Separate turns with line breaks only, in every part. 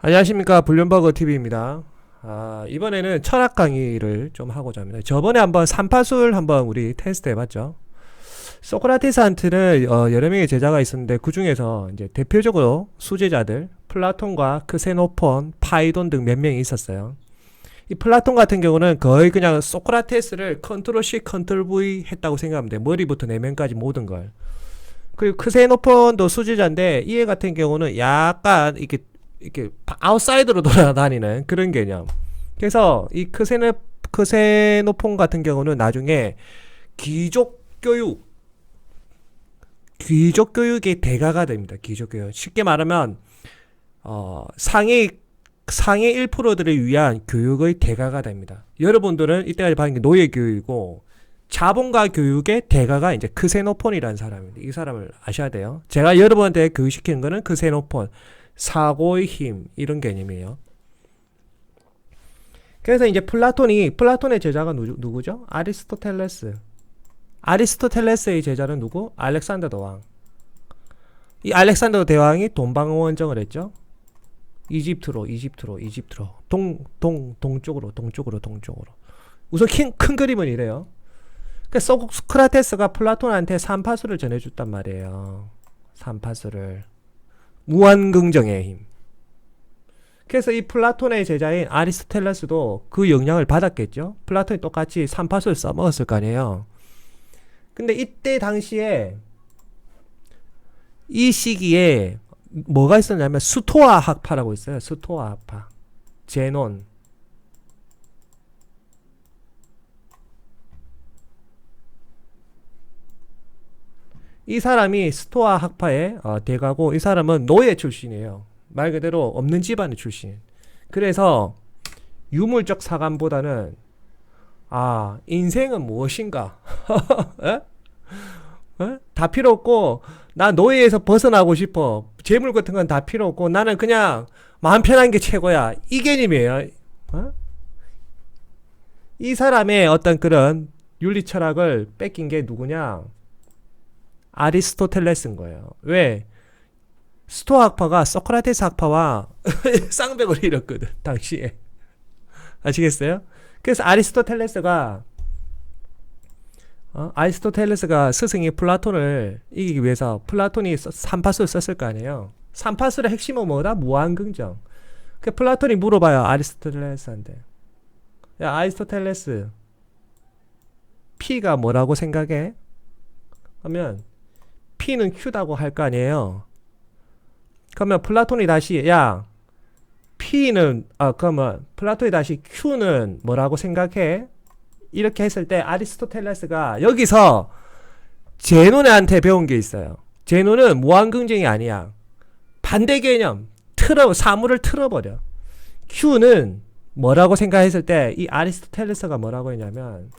안녕하십니까. 불륜버거 TV입니다. 이번에는 철학 강의를 좀 하고자 합니다. 저번에 한번 삼파술 한번 우리 테스트 해봤죠. 소크라테스한테는 여러 명의 제자가 있었는데 그 중에서 이제 대표적으로 수제자들 플라톤과 크세노폰, 파이돈 등 몇 명이 있었어요. 이 플라톤 같은 경우는 거의 그냥 소크라테스를 컨트롤 C, 컨트롤 V 했다고 생각하면 돼. 머리부터 내면까지 모든 걸. 그리고 크세노폰도 수제자인데 이해 같은 경우는 약간 이렇게 아웃사이드로 돌아다니는 그런 개념. 그래서 이 크세노폰 같은 경우는 나중에 귀족 교육의 대가가 됩니다. 귀족 교육. 쉽게 말하면 상위 1%들을 위한 교육의 대가가 됩니다. 여러분들은 이때까지 받은 게 노예 교육이고 자본가 교육의 대가가 이제 크세노폰이라는 사람입니다. 이 사람을 아셔야 돼요. 제가 여러분한테 교육시키는 거는 크세노폰, 사고의 힘 이런 개념이에요. 그래서 이제 플라톤의 제자가 누구죠? 아리스토텔레스의 제자는 누구? 알렉산더 대왕. 이 알렉산더 대왕이 동방원정을 했죠. 이집트로 동쪽으로. 우선 큰 그림은 이래요. 그러니까 소크라테스가 플라톤한테 삼파수를 전해줬단 말이에요. 삼파수를. 무한긍정의 힘. 그래서 이 플라톤의 제자인 아리스토텔레스도 그 영향을 받았겠죠. 플라톤이 똑같이 삼파수를 써먹었을 거 아니에요. 근데 이때 당시에 이 시기에 뭐가 있었냐면 스토아 학파라고 있어요. 스토아 학파. 제논. 이 사람이 스토아 학파의 대가고 이 사람은 노예 출신이에요. 말 그대로 없는 집안의 출신. 그래서 유물적 사관보다는 인생은 무엇인가? 에? 다 필요 없고 나 노예에서 벗어나고 싶어. 재물 같은 건 다 필요 없고 나는 그냥 마음 편한 게 최고야. 이 개념이에요. 이 사람의 어떤 그런 윤리 철학을 뺏긴 게 누구냐? 아리스토텔레스인 거예요. 왜? 스토아 학파가 소크라테스 학파와 쌍벽을 이뤘거든 당시에. 아시겠어요? 그래서 아리스토텔레스가 스승이 플라톤을 이기기 위해서 플라톤이 삼파수를 썼을 거 아니에요. 삼파수의 핵심은 뭐다? 무한긍정. 그 플라톤이 물어봐요 아리스토텔레스한테. 야 아리스토텔레스, P가 뭐라고 생각해? 하면 P는 Q다고 할 거 아니에요. 그러면 플라톤이 다시 그러면 플라톤이 다시 Q는 뭐라고 생각해? 이렇게 했을 때 아리스토텔레스가 여기서 제논한테 배운 게 있어요. 제논은 무한긍정이 아니야. 반대 개념. 사물을 틀어버려. Q는 뭐라고 생각했을 때 이 아리스토텔레스가 뭐라고 했냐면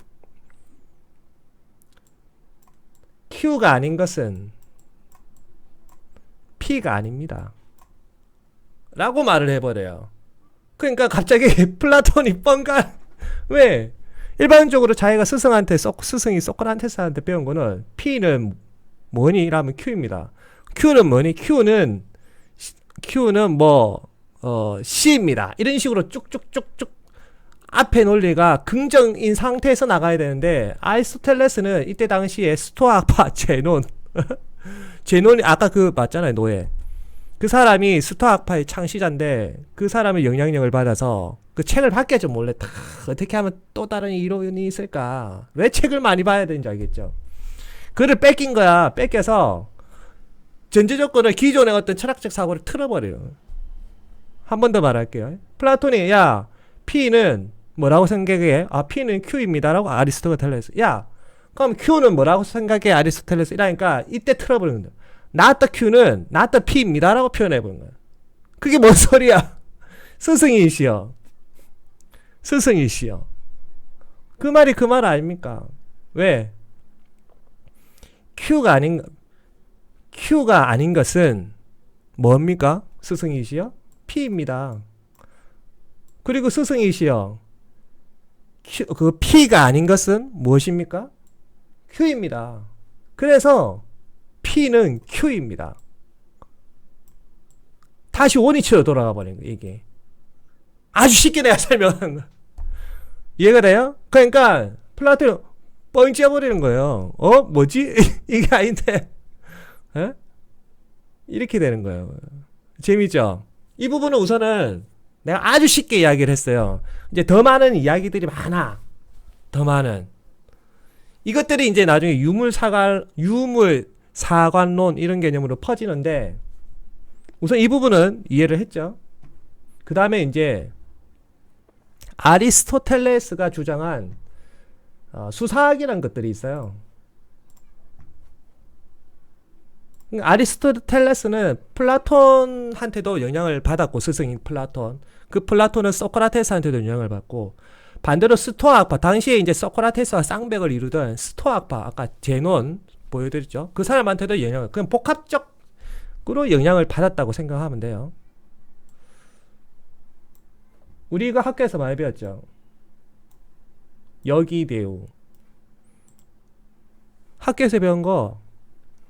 Q가 아닌 것은 P가 아닙니다. 라고 말을 해버려요. 그러니까 갑자기 플라톤이 왜? 일반적으로 자기가 스승이 소크라테스한테 배운 거는 P는 뭐니? 라면 Q입니다. Q는 뭐니? Q는 C입니다. 이런 식으로 쭉쭉쭉쭉 앞에 논리가 긍정인 상태에서 나가야 되는데 아리스토텔레스는 이때 당시에 스토아 학파 제논이 아까 맞잖아요. 노예. 그 사람이 스토아 학파의 창시자인데 그 사람의 영향력을 받아서 그 책을 봤겠죠. 몰래 다 어떻게 하면 또 다른 이론이 있을까. 왜 책을 많이 봐야 되는지 알겠죠. 그를 뺏긴 거야. 뺏겨서 전제 조건을 기존의 어떤 철학적 사고를 틀어버려요. 한 번 더 말할게요. 플라톤이 P는 뭐라고 생각해? P는 Q입니다. 라고 아리스토텔레스. 그럼 Q는 뭐라고 생각해? 아리스토텔레스. 이러니까 이때 틀어버리는 거야. not Q는 not P입니다. 라고 표현해버린 거야. 그게 뭔 소리야? 스승이시여. 그 말이 그 말 아닙니까? 왜? Q가 아닌 것은 뭡니까? 스승이시여? P입니다. 그리고 스승이시여. 그 P가 아닌 것은 무엇입니까? Q입니다. 그래서 P는 Q입니다. 다시 원위치로 돌아가 버린 거예요, 이게. 아주 쉽게 내가 설명한 거. 이해가 돼요? 그러니까 플라톤이 뻥 찌어버리는 거예요. 뭐지? 이게 아닌데. 에? 이렇게 되는 거예요. 재밌죠? 이 부분은 우선은 내가 아주 쉽게 이야기를 했어요. 이제 더 많은 이야기들이 많아. 더 많은. 이것들이 이제 나중에 유물사관론 이런 개념으로 퍼지는데, 우선 이 부분은 이해를 했죠. 그 다음에 이제 아리스토텔레스가 주장한 수사학이라는 것들이 있어요. 아리스토텔레스는 플라톤한테도 영향을 받았고, 스승인 플라톤. 그 플라톤은 소크라테스한테도 영향을 받고, 반대로 스토아학파, 당시에 이제 소크라테스와 쌍벽을 이루던 스토아학파, 아까 제논 보여드렸죠. 그 사람한테도 영향을, 그냥 복합적으로 영향을 받았다고 생각하면 돼요. 우리가 학교에서 많이 배웠죠. 여기대우. 학교에서 배운 거,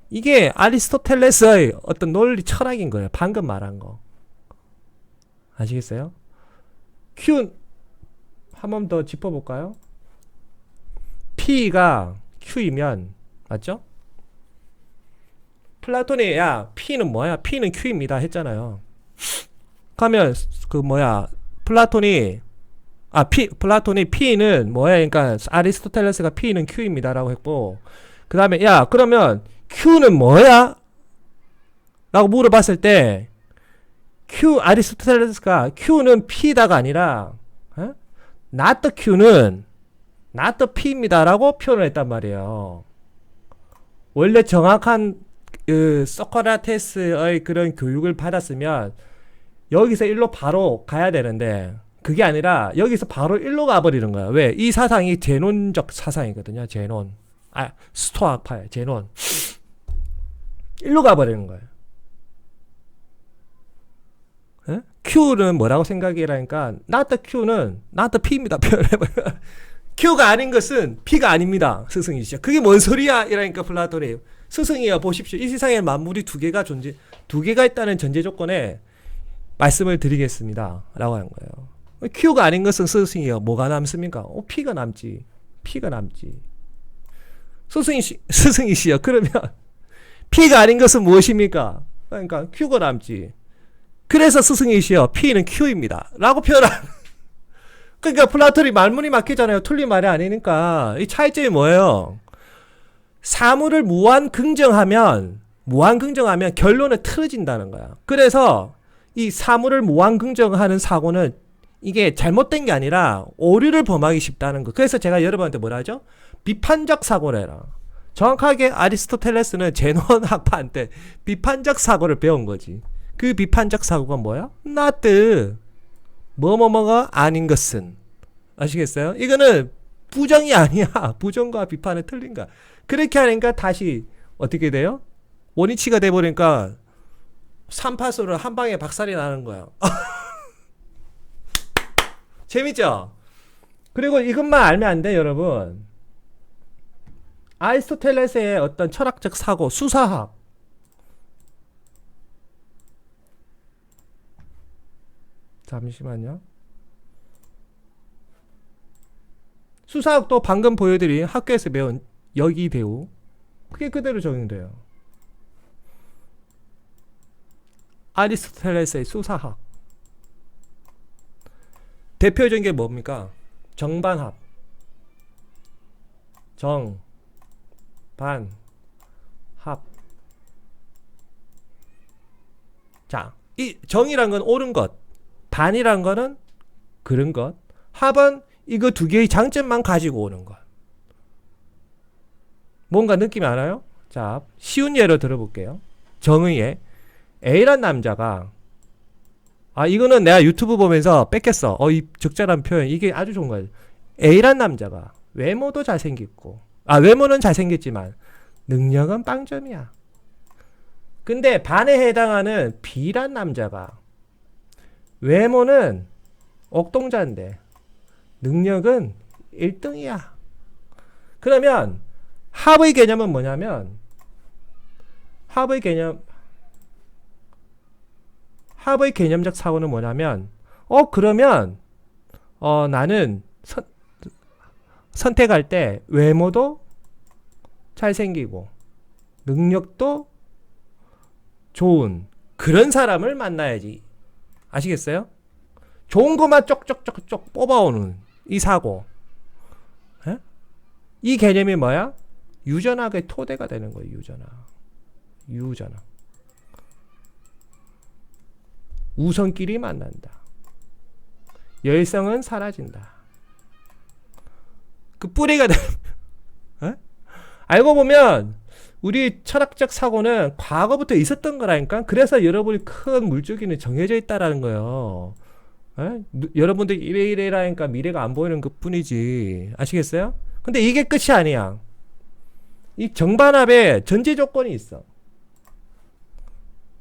이게 아리스토텔레스의 어떤 논리 철학인 거예요. 방금 말한 거. 아시겠어요? Q, 한 번 더 짚어볼까요? P가 Q이면, 맞죠? 플라톤이, 야, P는 뭐야? P는 Q입니다. 했잖아요. 그러면, 플라톤이 P는 뭐야? 그러니까, 아리스토텔레스가 P는 Q입니다. 라고 했고, 그 다음에, 야, 그러면, Q는 뭐야? 라고 물어봤을 때, 아리스토텔레스가 Q는 P다가 아니라, not the Q는 not the P입니다. 라고 표현을 했단 말이에요. 원래 정확한, 소크라테스의 그런 교육을 받았으면, 여기서 일로 바로 가야 되는데, 그게 아니라, 여기서 바로 일로 가버리는 거야. 왜? 이 사상이 제논적 사상이거든요. 제논. 스토아파예요. 제논. 일로 가버리는 거예요. 에? Q는 뭐라고 생각이라니까 not the Q는 not the P입니다. 표현해봐요. Q가 아닌 것은 P가 아닙니다. 스승이시죠. 그게 뭔 소리야? 이라니까 플라톤이 스승이여 보십시오. 이 세상에 만물이 두 개가 있다는 전제 조건에 말씀을 드리겠습니다. 라고 하는 거예요. Q가 아닌 것은 스승이여 뭐가 남습니까? P가 남지. P가 남지. 스승이시여 그러면 P가 아닌 것은 무엇입니까? 그러니까 Q가 남지. 그래서 스승이시여 P는 Q입니다. 라고 표현한. 그러니까 플라톤이 말문이 막히잖아요. 틀린 말이 아니니까. 이 차이점이 뭐예요? 사물을 무한 긍정하면 결론은 틀어진다는 거야. 그래서 이 사물을 무한 긍정하는 사고는 이게 잘못된 게 아니라 오류를 범하기 쉽다는 거. 그래서 제가 여러분한테 뭐라 하죠? 비판적 사고래라. 정확하게 아리스토텔레스는 제논 학파한테 비판적 사고를 배운 거지. 그 비판적 사고가 뭐야? not 뭐뭐뭐가 아닌 것은. 아시겠어요? 이거는 부정이 아니야. 부정과 비판은 틀린 거야. 그렇게 하니까 다시 어떻게 돼요? 원위치가 돼버리니까 3파수로 한 방에 박살이 나는 거야. 재밌죠? 그리고 이것만 알면 안 돼, 여러분. 아리스토텔레스의 어떤 철학적 사고, 수사학. 잠시만요. 수사학도 방금 보여드린 학교에서 배운 여기대우. 그게 그대로 적용돼요. 아리스토텔레스의 수사학. 대표적인 게 뭡니까? 정반합. 반, 합. 자, 이 정이란 건 옳은 것, 반이란 거는 그런 것, 합은 이거 두 개의 장점만 가지고 오는 것. 뭔가 느낌이 안 와요? 자, 쉬운 예로 들어볼게요. 정의의 A란 남자가 이거는 내가 유튜브 보면서 뺏겼어. 이 적절한 표현. 이게 아주 좋은 거예요. A란 남자가 외모도 잘생겼고 외모는 잘생겼지만 능력은 빵점이야. 근데 반에 해당하는 B란 남자가 외모는 옥동자인데 능력은 1등이야. 그러면 합의 개념은 뭐냐면 합의 개념적 사고는 뭐냐면 그러면 나는 선택할 때 외모도 잘생기고 능력도 좋은 그런 사람을 만나야지. 아시겠어요? 좋은 것만 쪽쪽쪽쪽 뽑아오는 이 사고. 에? 이 개념이 뭐야? 유전학의 토대가 되는 거예요. 유전학. 우선끼리 만난다. 열성은 사라진다. 그 뿌리가 되는 알고 보면 우리 철학적 사고는 과거부터 있었던 거라니까. 그래서 여러분이 큰 물줄기는 정해져 있다라는 거예요. 여러분들이 이래라니까 미래가 안 보이는 것 뿐이지. 아시겠어요? 근데 이게 끝이 아니야. 이 정반합에 전제 조건이 있어.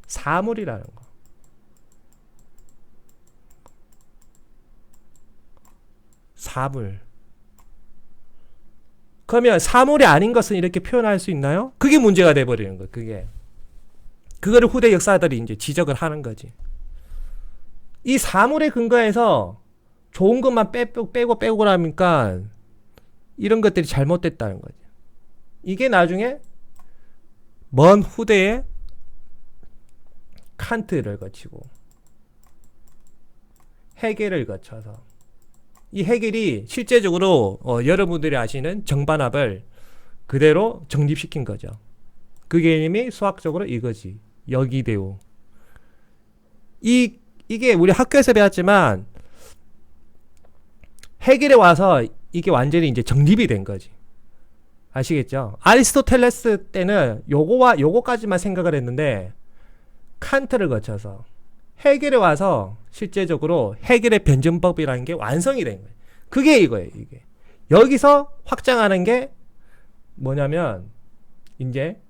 사물이라는 거. 사물. 그러면 사물이 아닌 것은 이렇게 표현할 수 있나요? 그게 문제가 돼버리는 거예요. 그거를 후대 역사들이 이제 지적을 하는 거지. 이 사물에 근거해서 좋은 것만 빼고 그러니까 이런 것들이 잘못됐다는 거죠. 이게 나중에 먼 후대에 칸트를 거치고 헤겔을 거쳐서 이 헤겔이 실제적으로 여러분들이 아시는 정반합을 그대로 정립시킨 거죠. 그 개념이 수학적으로 이거지. 역이대오. 이게 우리 학교에서 배웠지만 헤겔에 와서 이게 완전히 이제 정립이 된 거지. 아시겠죠? 아리스토텔레스 때는 요거와 요거까지만 생각을 했는데 칸트를 거쳐서 헤겔에 와서 실제적으로 헤겔의 변증법이라는 게 완성이 된 거예요. 그게 이거예요. 이게 여기서 확장하는 게 뭐냐면 이제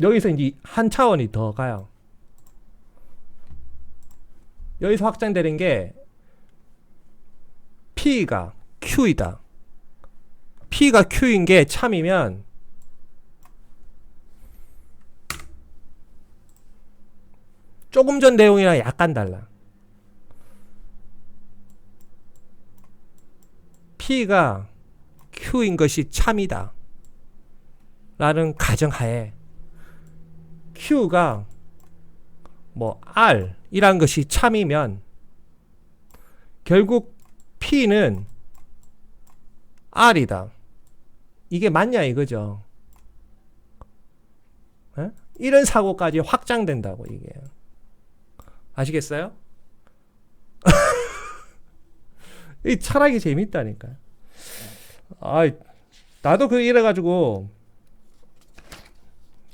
여기서 이제 한 차원이 더 가요. 여기서 확장되는 게 P가 Q이다. P가 Q인 게 참이면 조금 전 내용이랑 약간 달라. P가 Q인 것이 참이다 라는 가정하에 Q가 뭐 R 이란 것이 참이면 결국 P는 R이다. 이게 맞냐 이거죠. 에? 이런 사고까지 확장된다고 이게. 아시겠어요? 이 철학이 재밌다니까. 나도 이래가지고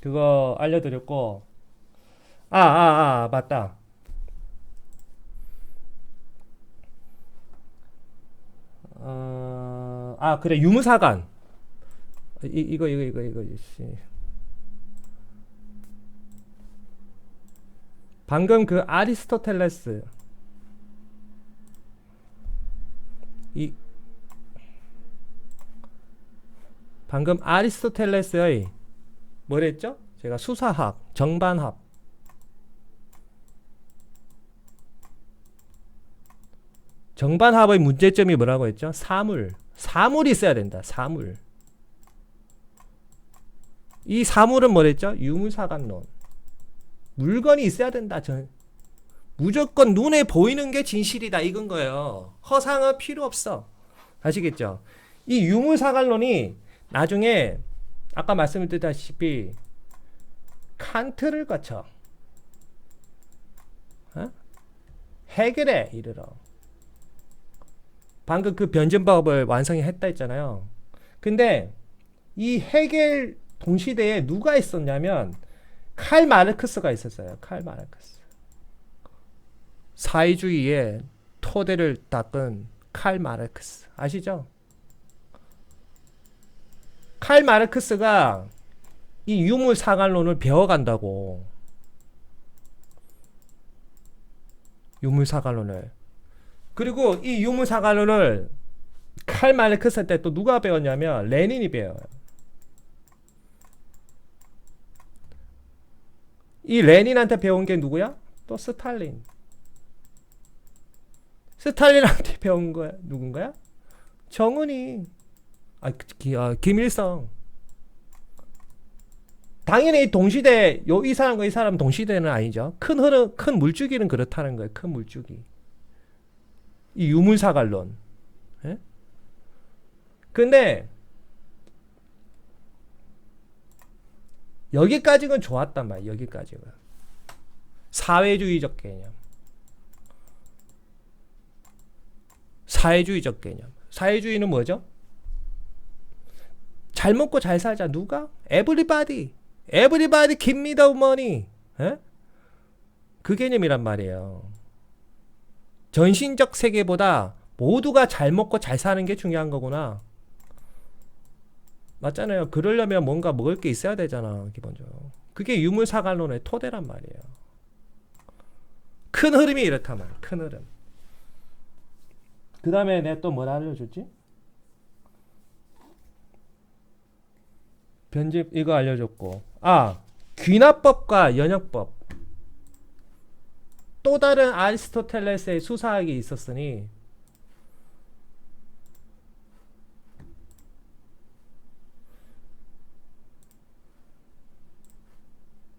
그거 알려드렸고. 맞다. 그래, 유무사관. 이거. 방금 그 아리스토텔레스. 방금 아리스토텔레스의 뭐랬죠? 제가 수사학, 정반합. 정반합의 문제점이 뭐라고 했죠? 사물이 있어야 된다. 사물. 이 사물은 뭐랬죠? 유무사관론. 물건이 있어야 된다. 무조건 눈에 보이는 게 진실이다. 이건 거예요. 허상은 필요 없어. 아시겠죠? 이 유무사관론이 나중에 아까 말씀드렸다시피 칸트를 거쳐 헤겔에 이르러 방금 그 변증법을 완성했다 했잖아요. 근데 이 헤겔 동시대에 누가 있었냐면 칼 마르크스가 있었어요. 칼 마르크스. 사회주의의 토대를 닦은 칼 마르크스. 아시죠? 칼 마르크스가 이 유물사관론을 배워간다고. 유물사관론을. 그리고 이 유물사관론을 칼 마르크스 때 또 누가 배웠냐면 레닌이 배워요. 이 레닌한테 배운 게 누구야? 또 스탈린. 스탈린한테 배운 거야. 누군가요? 정은이. 김일성. 당연히 동시대, 이 사람과 이 사람 동시대는 아니죠. 큰 물주기는 그렇다는 거예요. 큰 물주기. 이 유물사갈론. 예? 근데, 여기까지는 좋았단 말이에요. 여기까지는. 사회주의적 개념. 사회주의적 개념. 사회주의는 뭐죠? 잘 먹고 잘 살자. 누가? Everybody give me the money. 에? 그 개념이란 말이에요. 전신적 세계보다 모두가 잘 먹고 잘 사는 게 중요한 거구나. 맞잖아요. 그러려면 뭔가 먹을 게 있어야 되잖아. 기본적으로. 그게 유물사갈론의 토대란 말이에요. 큰 흐름이 이렇단 말이에요. 큰 흐름. 그 다음에 내가 또 뭘 알려줬지? 편집 이거 알려줬고, 귀납법과 연역법. 또 다른 아리스토텔레스의 수사학이 있었으니,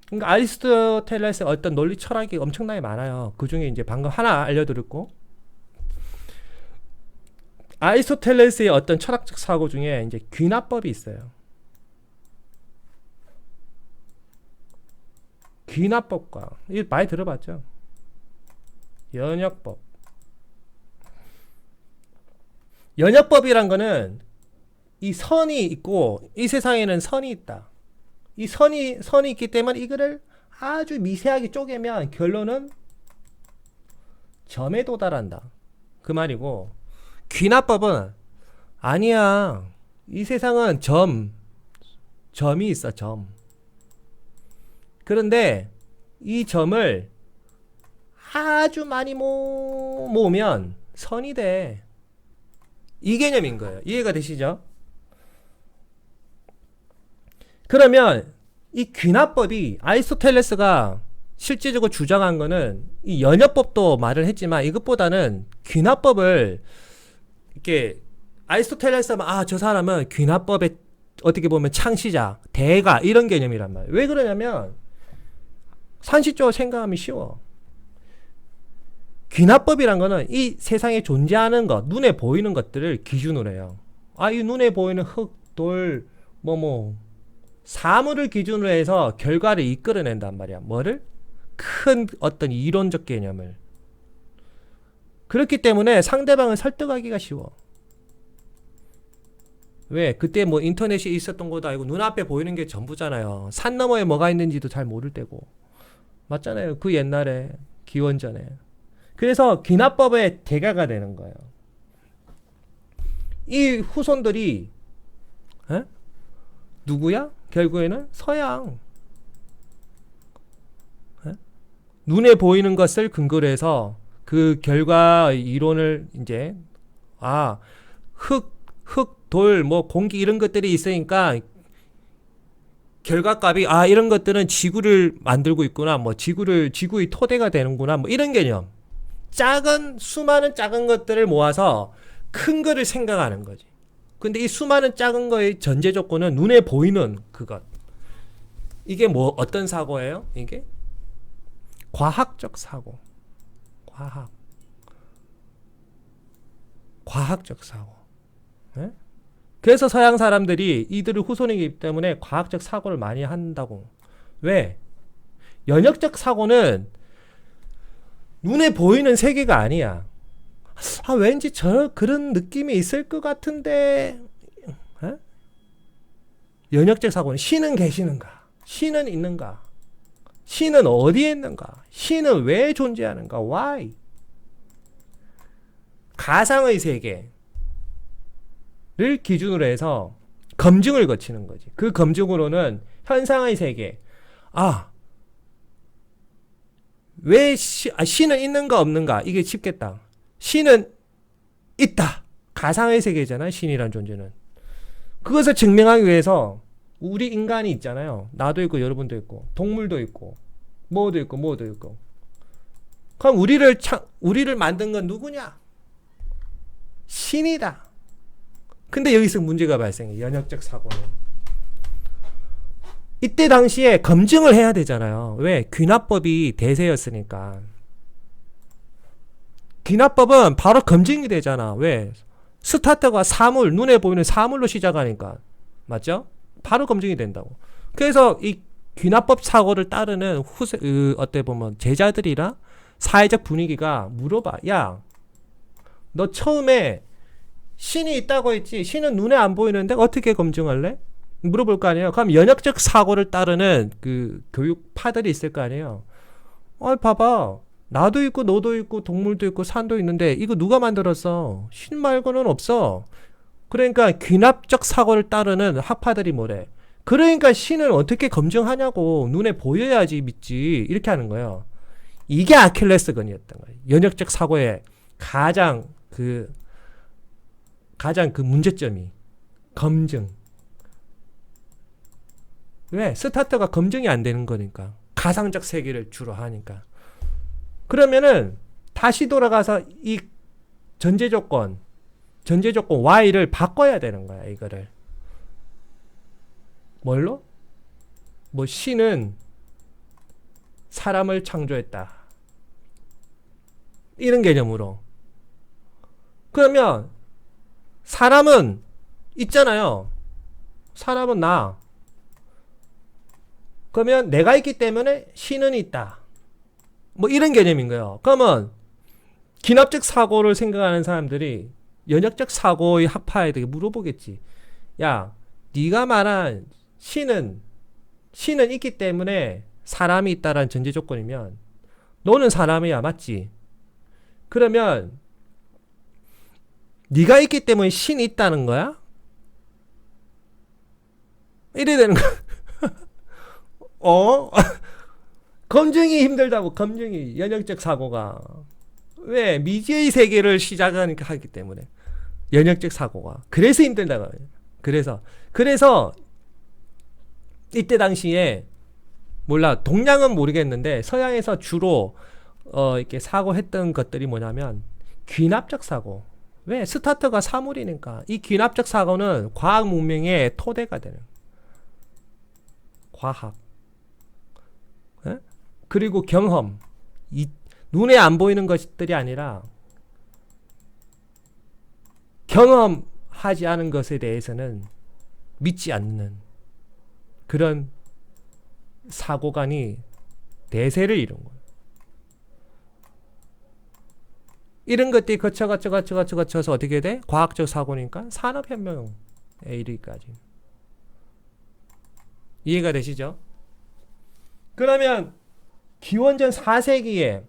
그러니까 아리스토텔레스의 어떤 논리 철학이 엄청나게 많아요. 그 중에 이제 방금 하나 알려드렸고, 아리스토텔레스의 어떤 철학적 사고 중에 이제 귀납법이 있어요. 귀납법과, 이거 많이 들어봤죠? 연역법. 연역법이란 거는 이 선이 있고, 이 세상에는 선이 있다. 이 선이 있기 때문에 이거를 아주 미세하게 쪼개면 결론은 점에 도달한다. 그 말이고, 귀납법은 아니야. 이 세상은 점이 있어, 점. 그런데 이 점을 아주 많이 모으면 선이 돼. 이 개념인 거예요. 이해가 되시죠? 그러면 이 귀납법이 아리스토텔레스가 실제적으로 주장한 거는 이 연역법도 말을 했지만 이것보다는 귀납법을 이렇게 아리스토텔레스가 저 사람은 귀납법의 어떻게 보면 창시자, 대가 이런 개념이란 말이에요. 왜 그러냐면 산식적으로 생각하면 쉬워. 귀납법이란 거는 이 세상에 존재하는 것, 눈에 보이는 것들을 기준으로 해요. 이 눈에 보이는 흙, 돌, 사물을 기준으로 해서 결과를 이끌어낸단 말이야. 뭐를? 큰 어떤 이론적 개념을. 그렇기 때문에 상대방을 설득하기가 쉬워. 왜? 그때 인터넷이 있었던 것도 아니고 눈앞에 보이는 게 전부잖아요. 산 너머에 뭐가 있는지도 잘 모를 때고. 맞잖아요. 그 옛날에 기원전에. 그래서 귀납법의 대가가 되는 거예요. 이 후손들이 누구야? 결국에는 서양. 눈에 보이는 것을 근거로 해서 그 결과 이론을 이제 흙, 돌, 공기 이런 것들이 있으니까 결과값이 이런 것들은 지구를 만들고 있구나. 지구의 토대가 되는구나. 이런 개념. 수많은 작은 것들을 모아서 큰 거를 생각하는 거지. 근데 이 수많은 작은 거의 전제 조건은 눈에 보이는 그것. 이게 어떤 사고예요? 이게 과학적 사고. 과학적 사고. 네? 그래서 서양 사람들이 이들의 후손이기 때문에 과학적 사고를 많이 한다고. 왜? 연역적 사고는 눈에 보이는 세계가 아니야. 왠지 그런 느낌이 있을 것 같은데. 연역적 사고는 신은 계시는가? 신은 있는가? 신은 어디에 있는가? 신은 왜 존재하는가? Why? 가상의 세계를 기준으로 해서 검증을 거치는 거지. 그 검증으로는 현상의 세계. 왜 신은 있는가 없는가? 이게 쉽겠다. 신은 있다. 가상의 세계잖아요. 신이란 존재는. 그것을 증명하기 위해서 우리 인간이 있잖아요. 나도 있고 여러분도 있고 동물도 있고 뭐도 있고. 그럼 우리를 만든 건 누구냐? 신이다. 근데 여기서 문제가 발생해. 연역적 사고는. 이때 당시에 검증을 해야 되잖아요. 왜? 귀납법이 대세였으니까. 귀납법은 바로 검증이 되잖아. 왜? 스타트가 사물, 눈에 보이는 사물로 시작하니까. 맞죠? 바로 검증이 된다고. 그래서 이 귀납법 사고를 따르는 어때 보면 제자들이랑 사회적 분위기가 물어봐. 야, 너 처음에 신이 있다고 했지? 신은 눈에 안 보이는데 어떻게 검증할래? 물어볼 거 아니에요. 그럼 연역적 사고를 따르는 그 교육파들이 있을 거 아니에요. 봐봐. 나도 있고 너도 있고 동물도 있고 산도 있는데 이거 누가 만들었어? 신 말고는 없어. 그러니까 귀납적 사고를 따르는 학파들이 뭐래? 그러니까 신을 어떻게 검증하냐고. 눈에 보여야지 믿지. 이렇게 하는 거예요. 이게 아킬레스건이었던 거예요. 연역적 사고의 가장 그 문제점이 검증. 왜? 스타트가 검증이 안 되는 거니까. 가상적 세계를 주로 하니까. 그러면은 다시 돌아가서 이 전제 조건 Y를 바꿔야 되는 거야. 이거를. 뭘로? 뭐 신은 사람을 창조했다. 이런 개념으로. 그러면 사람은 있잖아요. 사람은 나. 그러면 내가 있기 때문에 신은 있다. 뭐 이런 개념인 거예요. 그러면 귀납적 사고를 생각하는 사람들이 연역적 사고의 학파에게 물어보겠지. 야, 네가 말한 신은 있기 때문에 사람이 있다라는 전제 조건이면 너는 사람이야, 맞지? 그러면 네가 있기 때문에 신이 있다는 거야? 이래 되는 거야. 검증이 힘들다고. 검증이 연역적 사고가. 왜? 미지의 세계를 시작하니까 하기 때문에. 연역적 사고가. 그래서 힘들다고. 그래서 이때 당시에 몰라. 동양은 모르겠는데 서양에서 주로 이렇게 사고했던 것들이 뭐냐면 귀납적 사고. 왜? 스타트가 사물이니까. 이 귀납적 사고는 과학 문명의 토대가 되는. 과학. 에? 그리고 경험. 눈에 안 보이는 것들이 아니라 경험하지 않은 것에 대해서는 믿지 않는 그런 사고관이 대세를 이룬 거예요. 이런 것들이 거쳐서 어떻게 돼? 과학적 사고니까 산업혁명에 이르기까지. 이해가 되시죠? 그러면 기원전 4세기에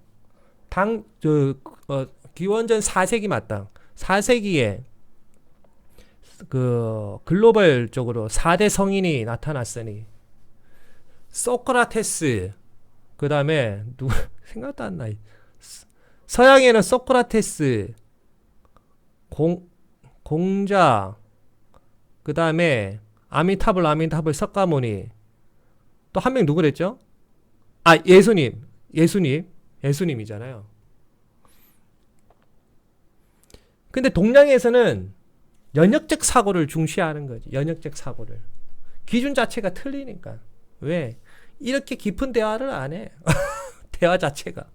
기원전 4세기 맞다. 4세기에 그 글로벌적으로 4대 성인이 나타났으니 소크라테스, 그 다음에 누구 생각도 안 나. 서양에는 소크라테스, 공자, 그 다음에 아미타불 석가모니, 또 한 명 누구랬죠? 예수님이잖아요. 근데 동양에서는 연역적 사고를 중시하는 거지. 연역적 사고를. 기준 자체가 틀리니까. 왜? 이렇게 깊은 대화를 안 해. 대화 자체가.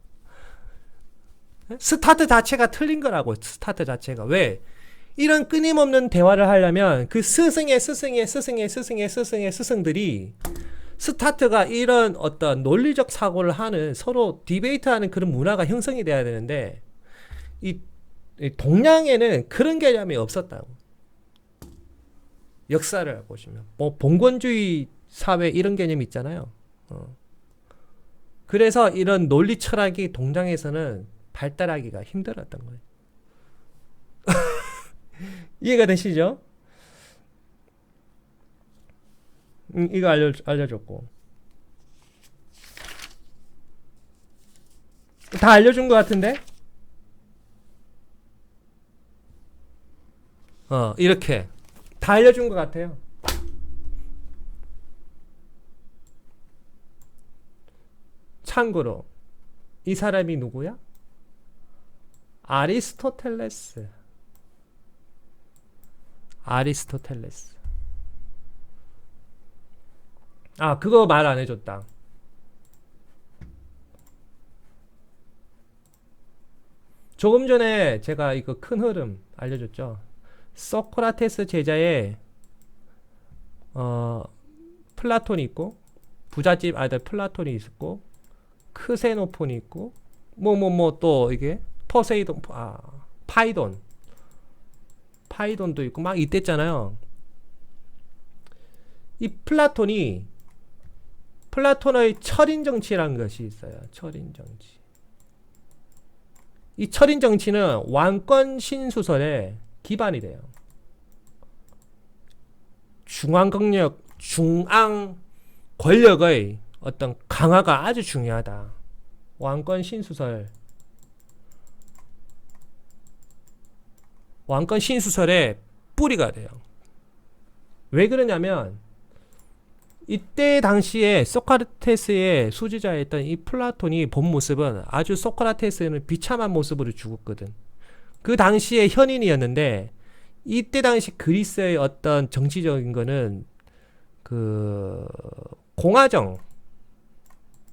스타트 자체가 틀린 거라고. 스타트 자체가. 왜? 이런 끊임없는 대화를 하려면 그 스승들이 스타트가 이런 어떤 논리적 사고를 하는, 서로 디베이트하는 그런 문화가 형성이 돼야 되는데 이 동양에는 그런 개념이 없었다고. 역사를 보시면 뭐 봉건주의 사회 이런 개념이 있잖아요. 그래서 이런 논리 철학이 동양에서는 발달하기가 힘들었던 거예요. 이해가 되시죠? 이거 알려줬고. 다 알려준 것 같은데? 이렇게. 다 알려준 것 같아요. 참고로, 이 사람이 누구야? 아리스토텔레스. 아리스토텔레스. 아, 그거 말 안 해줬다. 조금 전에 제가 이거 큰 흐름 알려줬죠. 소크라테스 제자에 플라톤이 있고, 부잣집 아들 플라톤이 있고, 크세노폰이 있고, 또 이게 포세이돈, 파이돈도 있고 막 이때잖아요. 이 플라톤의 철인 정치라는 것이 있어요. 철인 정치. 이 철인 정치는 왕권 신수설의 기반이 돼요. 중앙 권력의 어떤 강화가 아주 중요하다. 왕권 신수설의 뿌리가 돼요. 왜 그러냐면 이때 당시에 소크라테스의 수지자였던 이 플라톤이 본 모습은 아주 소크라테스는 비참한 모습으로 죽었거든. 그 당시에 현인이었는데 이때 당시 그리스의 어떤 정치적인 거는 그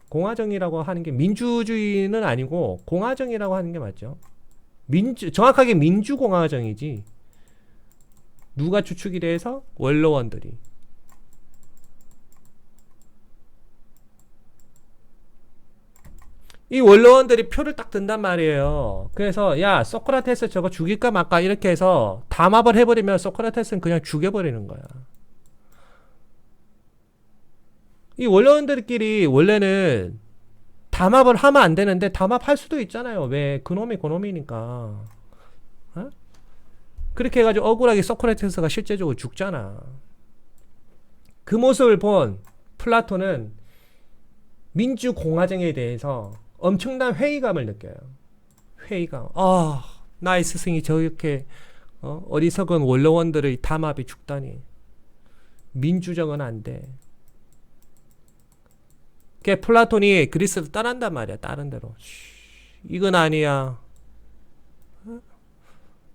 공화정이라고 하는 게 민주주의는 아니고 공화정이라고 하는 게 맞죠. 정확하게 민주공화정이지. 누가 주축이 돼서 원로원들이. 이 원로원들이 표를 딱 든단 말이에요. 그래서 야 소크라테스 저거 죽일까 말까 이렇게 해서 담합을 해버리면 소크라테스는 그냥 죽여버리는 거야. 이 원로원들끼리 원래는 담합을 하면 안 되는데 담합할 수도 있잖아요. 왜? 그놈이 그놈이니까. 어? 그렇게 해가지고 억울하게 소크라테스가 실제적으로 죽잖아. 그 모습을 본 플라톤은 민주공화정에 대해서 엄청난 회의감을 느껴요. 회의감. 나의 스승이 저렇게 어리석은 원로원들의 담합이 죽다니. 민주정은 안 돼. 플라톤이 그리스를 떠난단 말이야. 다른 데로. 이건 아니야.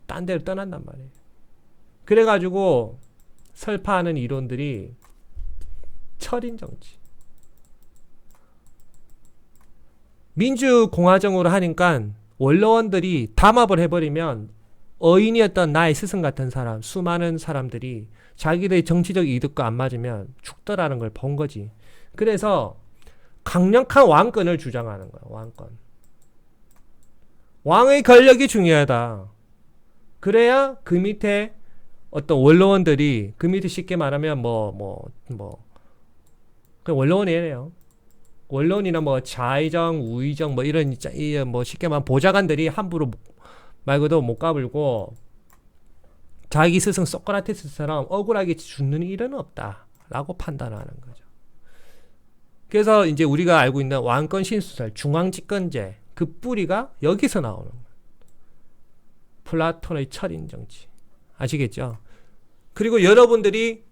딴 데로 떠난단 말이야. 그래가지고 설파하는 이론들이 철인정치. 민주공화정으로 하니까 원로원들이 담합을 해버리면 어인이었던 나의 스승 같은 사람, 수많은 사람들이 자기들의 정치적 이득과 안 맞으면 죽더라는 걸 본 거지. 그래서 강력한 왕권을 주장하는 거야. 왕권. 왕의 권력이 중요하다. 그래야 그 밑에 어떤 원로원들이 그 밑에 쉽게 말하면 그 원로원이래요. 원론이나 좌의정, 우의정 이런 쉽게 말하면 보좌관들이 함부로 말고도 못 까불고 자기 스승 소크라테스처럼 억울하게 죽는 일은 없다라고 판단하는 거죠. 그래서 이제 우리가 알고 있는 왕권 신수설, 중앙집권제 그 뿌리가 여기서 나오는 거예요. 플라톤의 철인 정치. 아시겠죠? 그리고 여러분들이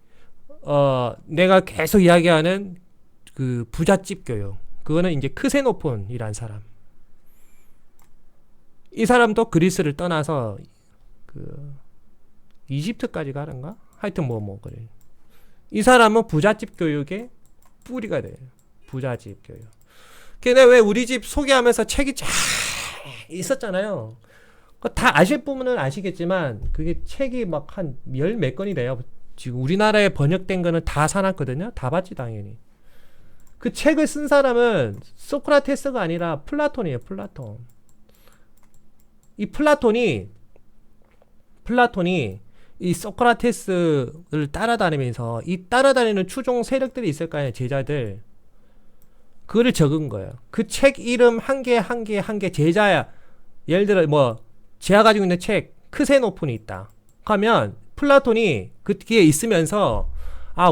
내가 계속 이야기하는 그 부잣집 교육. 그거는 이제 크세노폰이란 사람. 이 사람도 그리스를 떠나서 그 이집트까지 가는가? 하여튼 그래. 이 사람은 부잣집 교육의 뿌리가 돼요. 부잣집 교육. 근데 왜 우리 집 소개하면서 책이 쫙 있었잖아요. 다 아실 부분은 아시겠지만 그게 책이 막 한 열 몇 건이 돼요. 지금 우리나라에 번역된 거는 다 사놨거든요. 다 봤지 당연히. 그 책을 쓴 사람은 소크라테스가 아니라 플라톤이에요. 플라톤. 이 플라톤이 이 소크라테스를 따라다니면서 이 따라다니는 추종 세력들이 있을 거 아니에요. 제자들. 그거를 적은 거예요. 그 책 이름 한 개 제자야. 예를 들어 제가 가지고 있는 책 크세노폰이 있다. 하면 플라톤이 그게 있으면서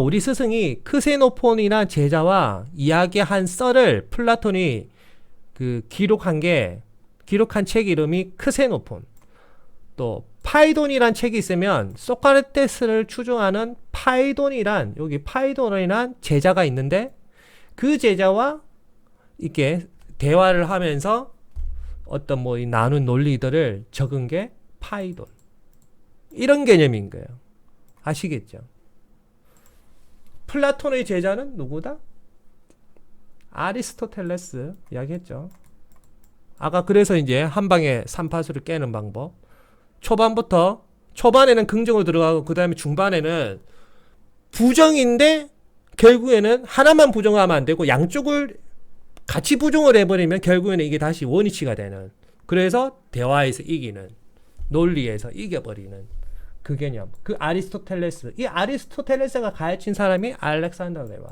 우리 스승이 크세노폰이나 제자와 이야기한 썰을 플라톤이 기록한 책 이름이 크세노폰. 또 파이돈이란 책이 있으면 소크라테스를 추종하는 파이돈이란 제자가 있는데 그 제자와 이렇게 대화를 하면서 어떤 뭐 이 나눈 논리들을 적은 게 파이돈. 이런 개념인 거예요. 아시겠죠? 플라톤의 제자는 누구다? 아리스토텔레스 이야기했죠. 아까 그래서 이제 한 방에 삼파수를 깨는 방법. 초반에는 긍정으로 들어가고 그 다음에 중반에는 부정인데 결국에는 하나만 부정하면 안 되고 양쪽을 같이 부정을 해버리면 결국에는 이게 다시 원위치가 되는. 그래서 대화에서 이기는, 논리에서 이겨버리는 그 개념. 그 아리스토텔레스. 이 아리스토텔레스가 가르친 사람이 알렉산더 대왕.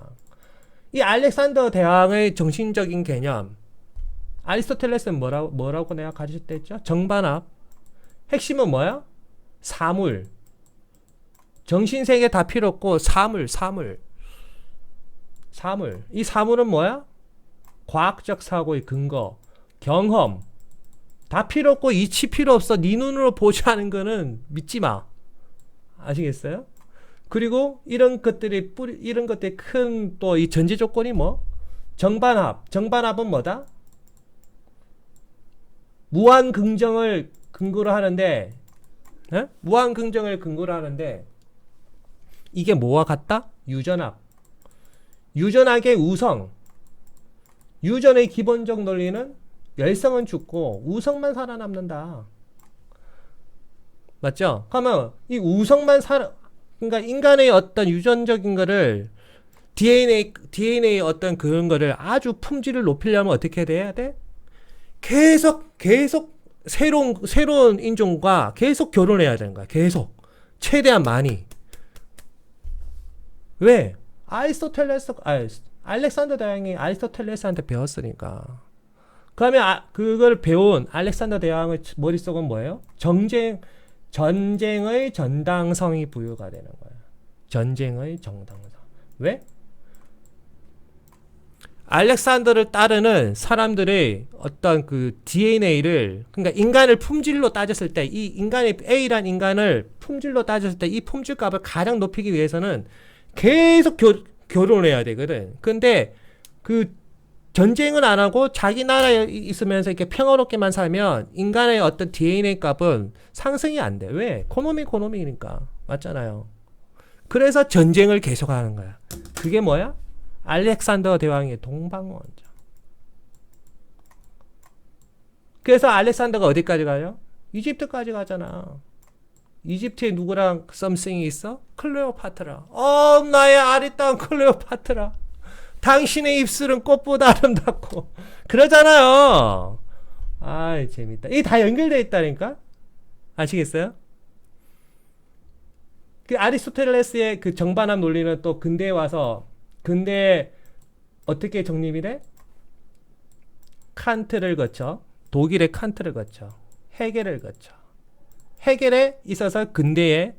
이 알렉산더 대왕의 정신적인 개념. 아리스토텔레스는 뭐라고 내가 가르쳤다 했죠? 정반합. 핵심은 뭐야? 사물. 정신세계 다 필요 없고 사물. 이 사물은 뭐야? 과학적 사고의 근거, 경험. 다 필요 없고 이치 필요 없어. 네 눈으로 보지 않은 거는 믿지 마. 아시겠어요? 그리고 이런 것들의 큰 또 이 전제 조건이 뭐? 정반합은 뭐다? 무한 긍정을 근거로 하는데, 무한 긍정을 근거로 하는데, 이게 뭐와 같다? 유전학. 유전학의 우성. 유전의 기본적 논리는 열성은 죽고 우성만 살아남는다. 맞죠? 그러면 이 우성만 그러니까 인간의 어떤 유전적인 거를 DNA 어떤 그런 거를 아주 품질을 높이려면 어떻게 돼야 돼? 계속 새로운 인종과 계속 결혼해야 되는 거야. 계속 최대한 많이. 왜? 알렉산더 대왕이 아리스토텔레스한테 배웠으니까. 그러면 그걸 배운 알렉산더 대왕의 머릿속은 뭐예요? 전쟁의 정당성이 부여가 되는 거예요. 전쟁의 정당성. 왜? 알렉산더를 따르는 사람들의 어떤 그 DNA를, 그러니까 인간을 품질로 따졌을 때, 이 인간의 A란 인간을 품질로 따졌을 때 이 품질값을 가장 높이기 위해서는 계속 결혼을 해야 되거든. 근데 그 전쟁은 안 하고 자기 나라에 있으면서 이렇게 평화롭게만 살면 인간의 어떤 DNA 값은 상승이 안 돼. 왜? 코노미니까. 맞잖아요. 그래서 전쟁을 계속하는 거야. 그게 뭐야? 알렉산더 대왕의 동방원조. 그래서 알렉산더가 어디까지 가요? 이집트까지 가잖아. 이집트에 누구랑 썸씽이 있어? 클레오파트라. 나의 아리따운 클레오파트라. 당신의 입술은 꽃보다 아름답고. 그러잖아요. 아이, 재밌다. 이게 다 연결되어 있다니까? 아시겠어요? 그 아리스토텔레스의 그 정반합 논리는 또 근대에 와서, 근대에 어떻게 정립이 돼? 칸트를 거쳐. 독일의 칸트를 거쳐. 헤겔을 거쳐. 헤겔에 있어서 근대의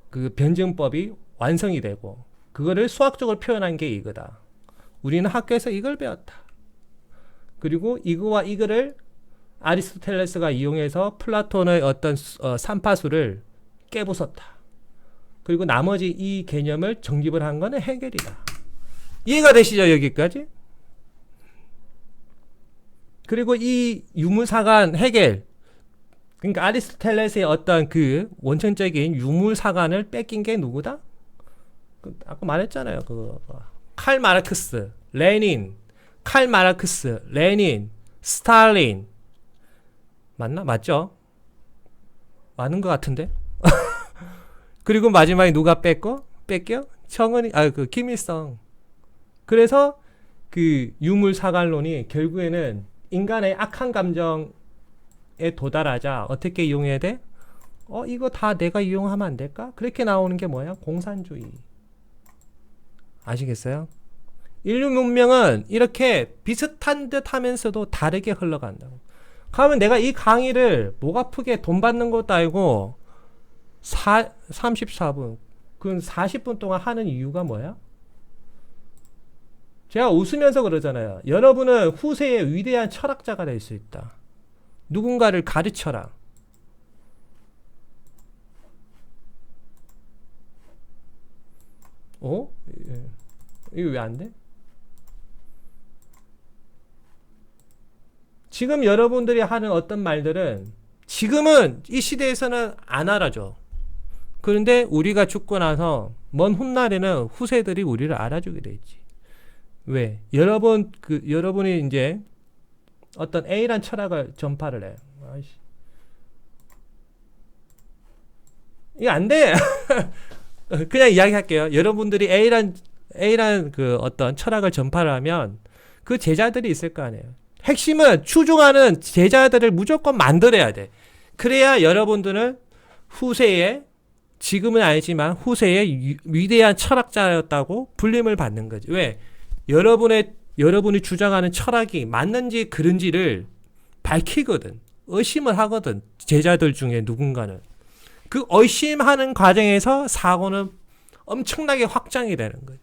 그 변증법이 완성이 되고 그거를 수학적으로 표현한 게 이거다. 우리는 학교에서 이걸 배웠다. 그리고 이거와 이거를 아리스토텔레스가 이용해서 플라톤의 어떤 삼파수를 깨부쉈다. 그리고 나머지 이 개념을 정립을 한 거는 헤겔이다. 이해가 되시죠? 여기까지? 그리고 이 유물사관 헤겔, 그러니까 아리스토텔레스의 어떤 그 원천적인 유물사관을 뺏긴 게 누구다? 아까 말했잖아요. 칼 마르크스, 레닌, 스탈린. 맞나? 맞죠? 맞는 것 같은데? 그리고 마지막에 누가 뺏겨? 김일성. 그래서 그 유물사관론이 결국에는 인간의 악한 감정에 도달하자 어떻게 이용해야 돼? 이거 다 내가 이용하면 안 될까? 그렇게 나오는 게 뭐야? 공산주의. 아시겠어요? 인류 문명은 이렇게 비슷한 듯 하면서도 다르게 흘러간다고. 그러면 내가 이 강의를 목 아프게 돈 받는 것도 아니고 34분, 그 40분 동안 하는 이유가 뭐야? 제가 웃으면서 그러잖아요. 여러분은 후세의 위대한 철학자가 될 수 있다. 누군가를 가르쳐라. 이거 왜 안 돼? 지금 여러분들이 하는 어떤 말들은 지금은 이 시대에서는 안 알아줘. 그런데 우리가 죽고 나서 먼 훗날에는 후세들이 우리를 알아주게 돼 있지. 왜? 여러분이 이제 어떤 A란 철학을 전파를 해. 아이씨. 이거 안 돼. 그냥 이야기할게요. 여러분들이 A란 그 어떤 철학을 전파를 하면 그 제자들이 있을 거 아니에요. 핵심은 추종하는 제자들을 무조건 만들어야 돼. 그래야 여러분들은 후세에, 지금은 아니지만 후세에 위대한 철학자였다고 불림을 받는 거지. 왜? 여러분이 주장하는 철학이 맞는지 그른지를 밝히거든. 의심을 하거든. 제자들 중에 누군가는. 그 의심하는 과정에서 사고는 엄청나게 확장이 되는 거예요.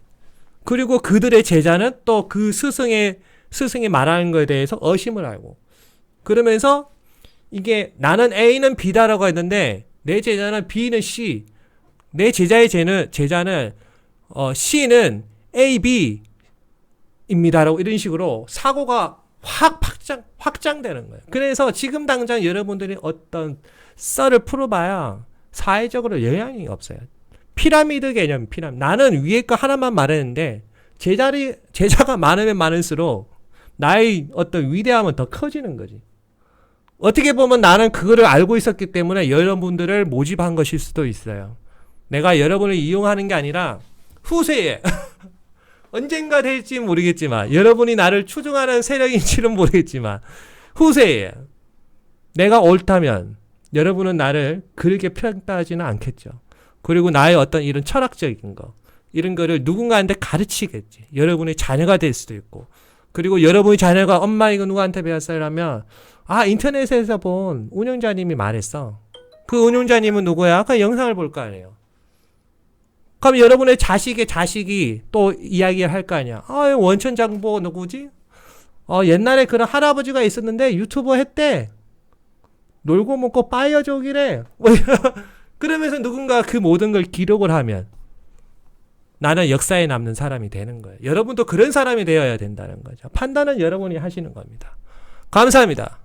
그리고 그들의 제자는 또 그 스승이 말하는 것에 대해서 의심을 하고, 그러면서 이게 나는 A는 B다라고 했는데 내 제자는 B는 C, 내 제자의 제자는 C는 A, B입니다라고 이런 식으로 사고가 확 확장되는 거예요. 그래서 지금 당장 여러분들이 어떤 썰을 풀어봐야 사회적으로 영향이 없어요. 피라미드 개념, 나는 위에 거 하나만 말했는데 제자가 많으면 많을수록 나의 어떤 위대함은 더 커지는 거지. 어떻게 보면 나는 그거를 알고 있었기 때문에 여러분들을 모집한 것일 수도 있어요. 내가 여러분을 이용하는 게 아니라 후세에 언젠가 될지 모르겠지만, 여러분이 나를 추종하는 세력인지는 모르겠지만 후세에 내가 옳다면 여러분은 나를 그렇게 평가하지는 않겠죠. 그리고 나의 어떤 이런 철학적인 거, 이런 거를 누군가한테 가르치겠지. 여러분의 자녀가 될 수도 있고, 그리고 여러분의 자녀가 엄마 이거 누구한테 배웠어요? 라면 인터넷에서 본 운영자님이 말했어. 그 운영자님은 누구야? 그 영상을 볼 거 아니에요. 그럼 여러분의 자식이 또 이야기를 할 거 아니야. 원천장보 누구지? 옛날에 그런 할아버지가 있었는데 유튜버 했대. 놀고 먹고 빠이어족이래. 그러면서 누군가 그 모든 걸 기록을 하면 나는 역사에 남는 사람이 되는 거예요. 여러분도 그런 사람이 되어야 된다는 거죠. 판단은 여러분이 하시는 겁니다. 감사합니다.